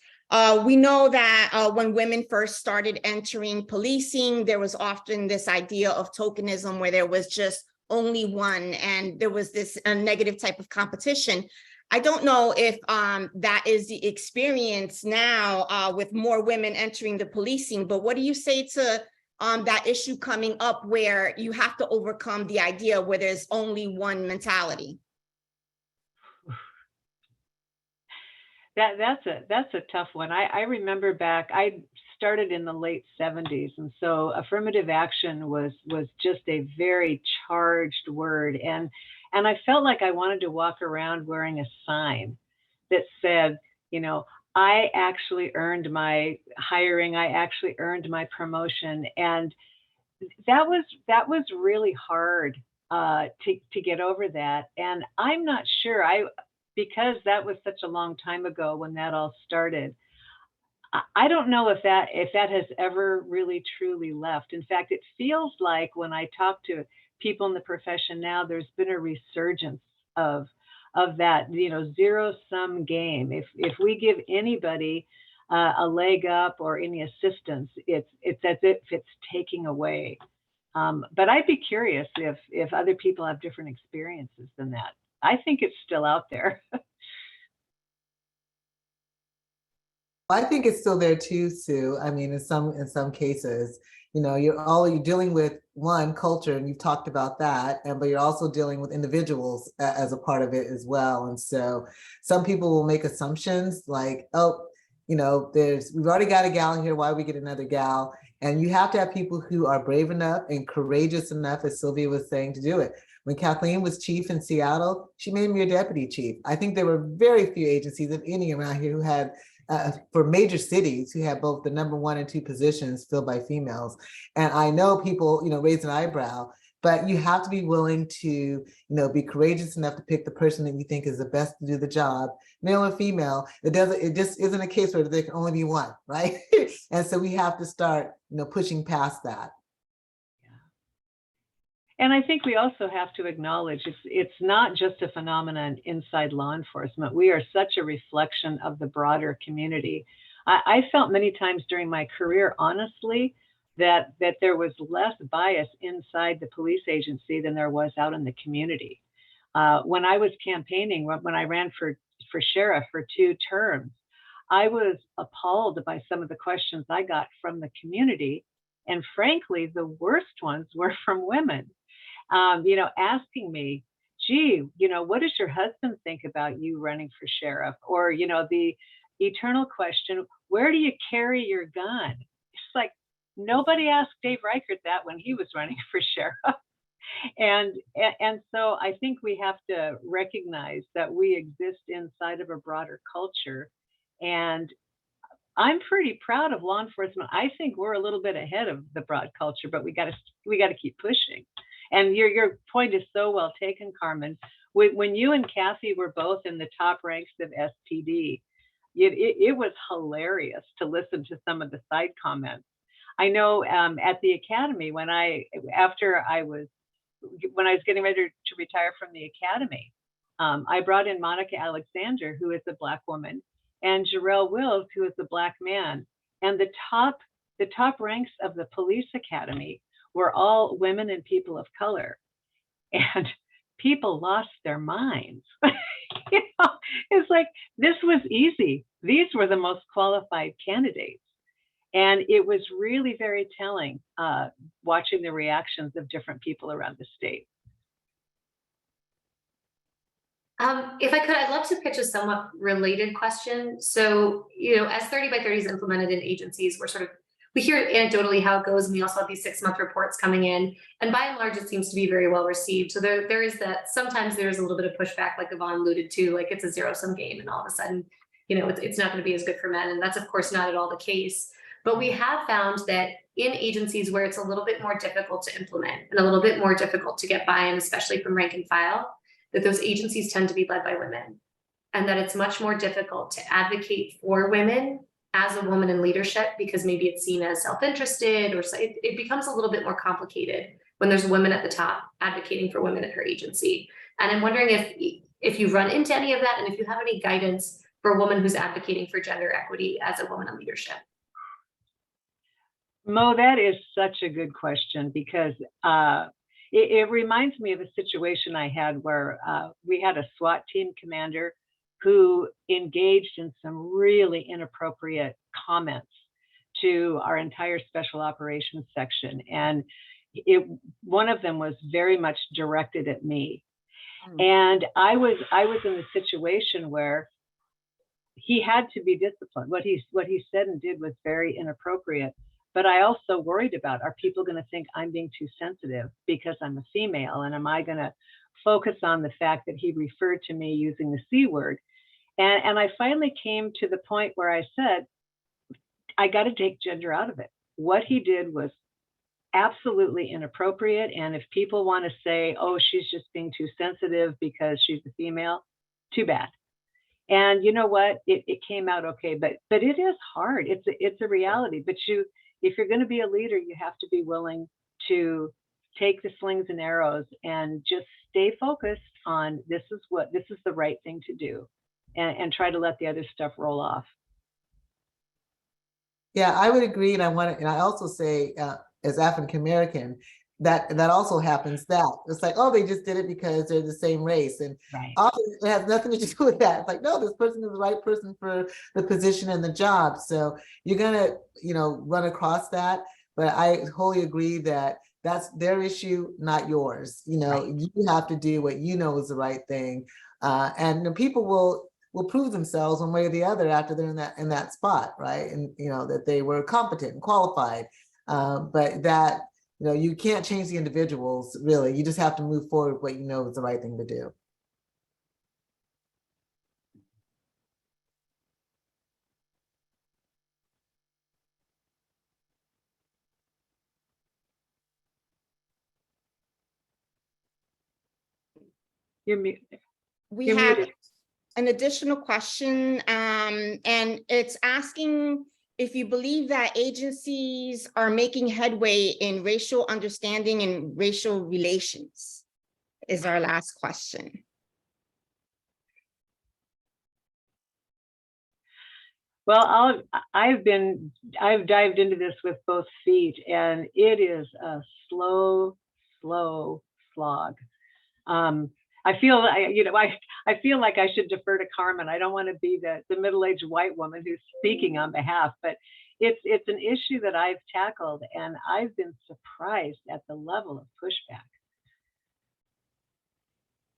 We know that when women first started entering policing, there was often this idea of tokenism where there was just only one, and there was this negative type of competition. I don't know if that is the experience now with more women entering the policing, but what do you say to that issue coming up where you have to overcome the idea where there's only one mentality? That's a tough one. I remember back, I started in the late 70s, and so affirmative action was just a very charged word, and I felt like I wanted to walk around wearing a sign that said, you know, I actually earned my hiring, I actually earned my promotion, and that was really hard to get over that. And I'm not sure, because that was such a long time ago when that all started, I don't know if that has ever really truly left. In fact, it feels like when I talk to people in the profession now, there's been a resurgence of that, you know, zero-sum game. If we give anybody a leg up or any assistance, it's as if it's taking away. But I'd be curious if other people have different experiences than that. I think it's still out there. I think it's still there too, Sue. I mean, in some cases, you know, you're dealing with one culture, and you've talked about that, but you're also dealing with individuals as a part of it as well. And so some people will make assumptions like, oh, you know, we've already got a gal here, why we get another gal? And you have to have people who are brave enough and courageous enough, as Sylvia was saying, to do it. When Kathleen was chief in Seattle, she made me a deputy chief. I think there were very few agencies, if any, around here who had for major cities who have both the number 1 and 2 positions filled by females. And I know people, you know, raise an eyebrow, but you have to be willing to, you know, be courageous enough to pick the person that you think is the best to do the job, male or female. It just isn't a case where there can only be one, right? And so we have to start, you know, pushing past that. And I think we also have to acknowledge it's not just a phenomenon inside law enforcement. We are such a reflection of the broader community. I felt many times during my career, honestly, that there was less bias inside the police agency than there was out in the community. When I was campaigning, when I ran for sheriff for 2 terms, I was appalled by some of the questions I got from the community. And frankly, the worst ones were from women, asking me, gee, what does your husband think about you running for sheriff? Or, the eternal question, where do you carry your gun? It's like, nobody asked Dave Reichert that when he was running for sheriff. And so I think we have to recognize that we exist inside of a broader culture. And I'm pretty proud of law enforcement. I think we're a little bit ahead of the broad culture, but we got to keep pushing. And your point is so well taken, Carmen. When you and Kathy were both in the top ranks of SPD, it was hilarious to listen to some of the side comments. I know at the academy, when I was getting ready to retire from the academy, I brought in Monica Alexander, who is a Black woman, and Jarrell Wills, who is a Black man. And the top ranks of the police academy were all women and people of color. And people lost their minds. It's like, this was easy. These were the most qualified candidates. And it was really very telling watching the reactions of different people around the state. If I could, I'd love to pitch a somewhat related question. So, as 30 by 30 is implemented in agencies, we hear anecdotally how it goes, and we also have these 6-month reports coming in. And by and large, it seems to be very well received. So there is that. Sometimes there's a little bit of pushback, like Ivonne alluded to, like it's a zero-sum game, and all of a sudden, it's not going to be as good for men. And that's of course not at all the case. But we have found that in agencies where it's a little bit more difficult to implement and a little bit more difficult to get buy-in, especially from rank and file, that those agencies tend to be led by women, and that it's much more difficult to advocate for women as a woman in leadership, because maybe it's seen as self-interested, or it becomes a little bit more complicated when there's women at the top advocating for women at her agency. And I'm wondering if you've run into any of that, and if you have any guidance for a woman who's advocating for gender equity as a woman in leadership. Mo, that is such a good question, because it reminds me of a situation I had where we had a SWAT team commander who engaged in some really inappropriate comments to our entire special operations section. And one of them was very much directed at me. And I was in a situation where he had to be disciplined. What he said and did was very inappropriate. But I also worried about, are people going to think I'm being too sensitive because I'm a female? And am I going to focus on the fact that he referred to me using the C word? And I finally came to the point where I said, I got to take gender out of it. What he did was absolutely inappropriate. And if people want to say, oh, she's just being too sensitive because she's a female, too bad. And you know what? It came out okay. But it is hard. It's a reality. But if you're going to be a leader, you have to be willing to take the slings and arrows and just stay focused on this is the right thing to do, and try to let the other stuff roll off. Yeah, I would agree. And I also say, as African American, that also happens. That it's like, oh, they just did it because they're the same race, and Right. often it has nothing to do with that. It's like, no, this person is the right person for the position and the job. So you're gonna, run across that. But I wholly agree that that's their issue, not yours. Right. You have to do what you know is the right thing, and people will prove themselves one way or the other after they're in that spot, right? And that they were competent and qualified, but that. You can't change the individuals, really. You just have to move forward with what you know is the right thing to do. You're muted. We You're have muted. an additional question, and it's asking if you believe that agencies are making headway in racial understanding and racial relations, is our last question. Well, I've dived into this with both feet, and it is a slow slog. I feel, I feel like I should defer to Carmen. I don't want to be the middle-aged white woman who's speaking on behalf, but it's an issue that I've tackled, and I've been surprised at the level of pushback.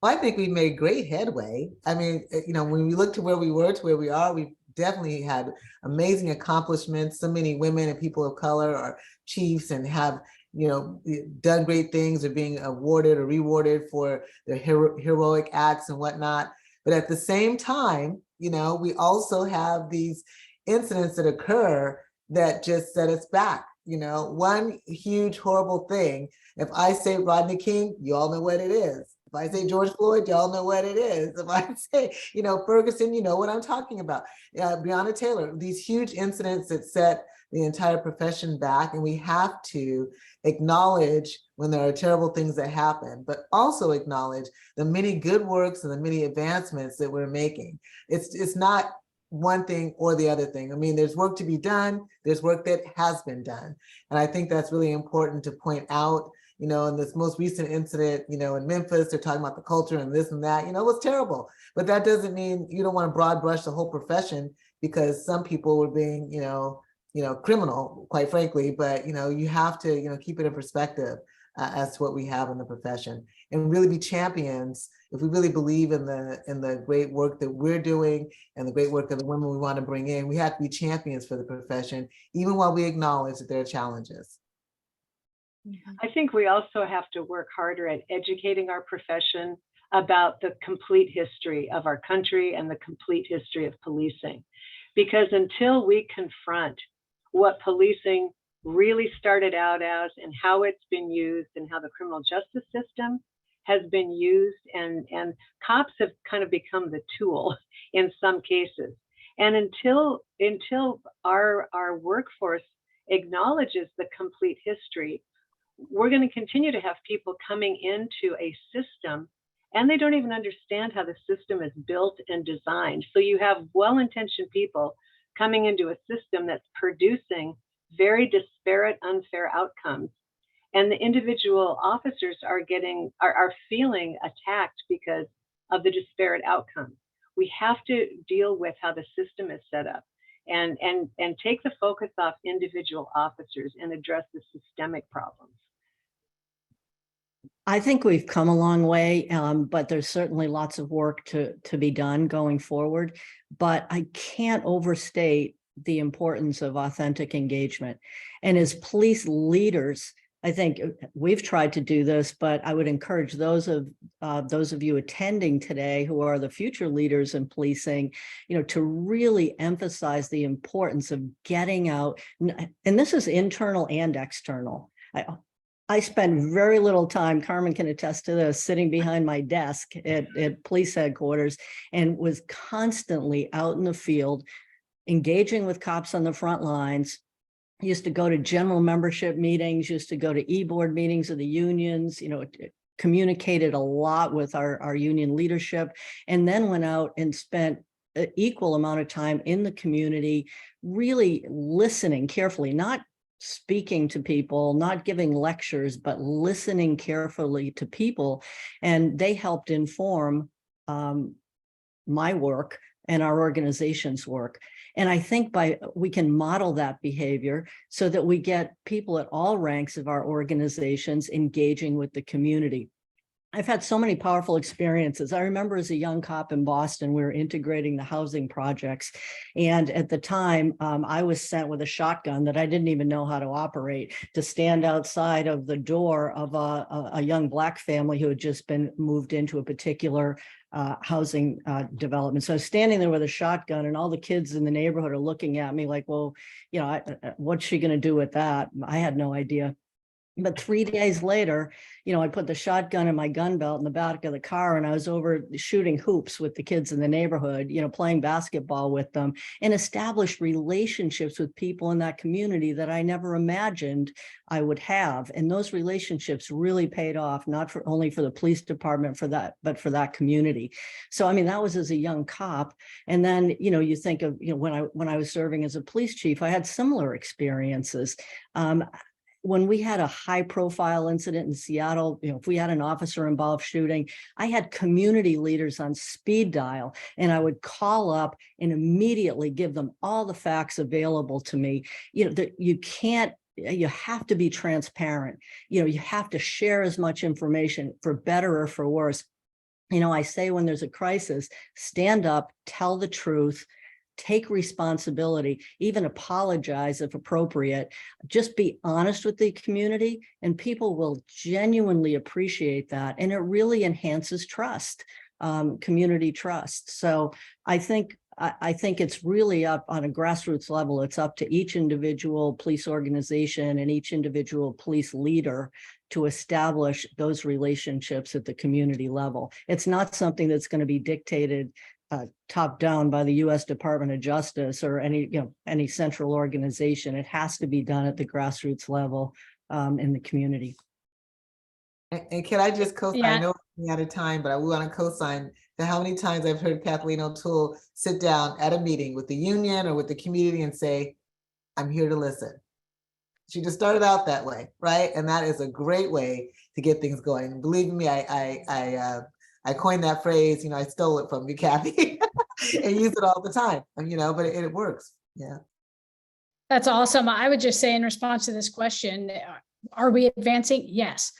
Well, I think we've made great headway. I mean, when we look to where we were to where we are, we've definitely had amazing accomplishments. So many women and people of color are chiefs and have, done great things, or being awarded or rewarded for their heroic acts and whatnot. But at the same time, we also have these incidents that occur that just set us back. One huge horrible thing. If I say Rodney King, you all know what it is. If I say George Floyd, y'all know what it is. If I say, Ferguson, you know what I'm talking about. Breonna Taylor, these huge incidents that set the entire profession back, and we have to acknowledge when there are terrible things that happen, but also acknowledge the many good works and the many advancements that we're making. It's not one thing or the other thing. I mean, there's work to be done. There's work that has been done. And I think that's really important to point out. In this most recent incident, in Memphis, they're talking about the culture and this and that, it was terrible. But that doesn't mean you don't want to broad brush the whole profession, because some people were being, criminal, quite frankly. But, you have to, keep it in perspective as to what we have in the profession, and really be champions. If we really believe in the great work that we're doing and the great work of the women we want to bring in, we have to be champions for the profession, even while we acknowledge that there are challenges. I think we also have to work harder at educating our profession about the complete history of our country and the complete history of policing. Because until we confront what policing really started out as and how it's been used and how the criminal justice system has been used, and cops have kind of become the tool in some cases. And until our workforce acknowledges the complete history, we're going to continue to have people coming into a system and they don't even understand how the system is built and designed. So you have well-intentioned people coming into a system that's producing very disparate, unfair outcomes. And the individual officers are feeling attacked because of the disparate outcomes. We have to deal with how the system is set up and take the focus off individual officers and address the systemic problems. I think we've come a long way, but there's certainly lots of work to be done going forward. But I can't overstate the importance of authentic engagement. And as police leaders, I think we've tried to do this, but I would encourage those of you attending today who are the future leaders in policing, to really emphasize the importance of getting out. And this is internal and external. I spend very little time, Carmen can attest to this, sitting behind my desk at police headquarters, and was constantly out in the field, engaging with cops on the front lines. Used to go to general membership meetings, used to go to e-board meetings of the unions, communicated a lot with our union leadership, and then went out and spent an equal amount of time in the community, really listening carefully, not speaking to people, not giving lectures, but listening carefully to people. And they helped inform my work and our organization's work. And I think we can model that behavior so that we get people at all ranks of our organizations engaging with the community. I've had so many powerful experiences. I remember as a young cop in Boston, we were integrating the housing projects. And at the time, I was sent with a shotgun that I didn't even know how to operate, to stand outside of the door of a young Black family who had just been moved into a particular housing development. So I was standing there with a shotgun, and all the kids in the neighborhood are looking at me like, well, what's she going to do with that? I had no idea. But 3 days later, I put the shotgun in my gun belt in the back of the car, and I was over shooting hoops with the kids in the neighborhood, playing basketball with them, and established relationships with people in that community that I never imagined I would have. And those relationships really paid off, not only for the police department but for that community. So, I mean, that was as a young cop. And then, you think of, when I was serving as a police chief, I had similar experiences. when we had a high profile incident in Seattle, if we had an officer involved shooting, I had community leaders on speed dial, and I would call up and immediately give them all the facts available to me. You have to be transparent. You have to share as much information, for better or for worse. I say, when there's a crisis, stand up, tell the truth, take responsibility, even apologize if appropriate. Just be honest with the community, and people will genuinely appreciate that. And it really enhances trust, community trust. So I think it's really up on a grassroots level. It's up to each individual police organization and each individual police leader to establish those relationships at the community level. It's not something that's going to be dictated top down by the U.S. Department of Justice or any central organization. It has to be done at the grassroots level in the community. And can I just co-sign? Yeah. I know we're out of time, but I want to co-sign that how many times I've heard Kathleen O'Toole sit down at a meeting with the union or with the community and say, I'm here to listen. She just started out that way, right? And that is a great way to get things going. Believe me, I coined that phrase, I stole it from you, Kathy, and use it all the time, but it works. Yeah. That's awesome. I would just say, in response to this question, are we advancing? Yes.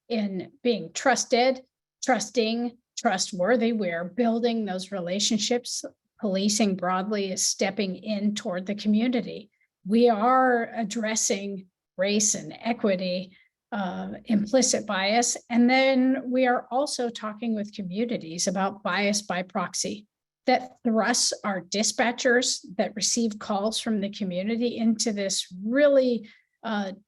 In being trusted, trusting, trustworthy, we're building those relationships. Policing broadly is stepping in toward the community. We are addressing race and equity, implicit bias. And then we are also talking with communities about bias by proxy that thrusts our dispatchers that receive calls from the community into this really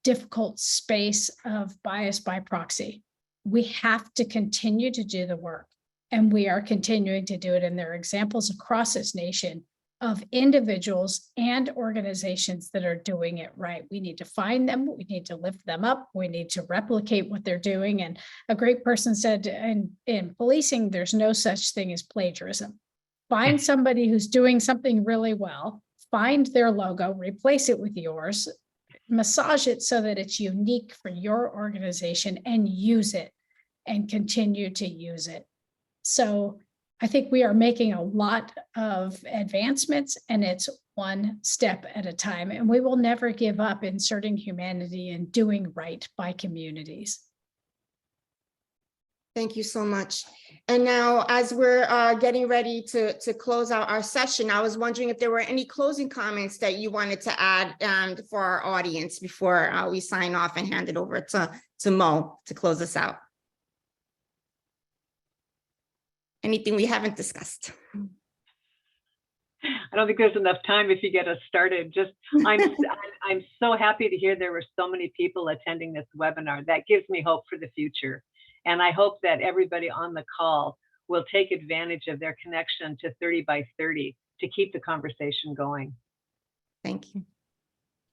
difficult space of bias by proxy. We have to continue to do the work, and we are continuing to do it. And there are examples across this nation of individuals and organizations that are doing it right. We need to find them. We need to lift them up. We need to replicate what they're doing. And a great person said, in policing, there's no such thing as plagiarism. Find somebody who's doing something really well, find their logo, replace it with yours, massage it so that it's unique for your organization, and use it and continue to use it. So I think we are making a lot of advancements, and it's one step at a time, and we will never give up inserting humanity and doing right by communities. Thank you so much. And now, as we're getting ready to close out our session, I was wondering if there were any closing comments that you wanted to add for our audience before we sign off and hand it over to Mo to close us out. Anything we haven't discussed? I don't think there's enough time if you get us started. I'm so happy to hear there were so many people attending this webinar. That gives me hope for the future. And I hope that everybody on the call will take advantage of their connection to 30 by 30 to keep the conversation going. Thank you.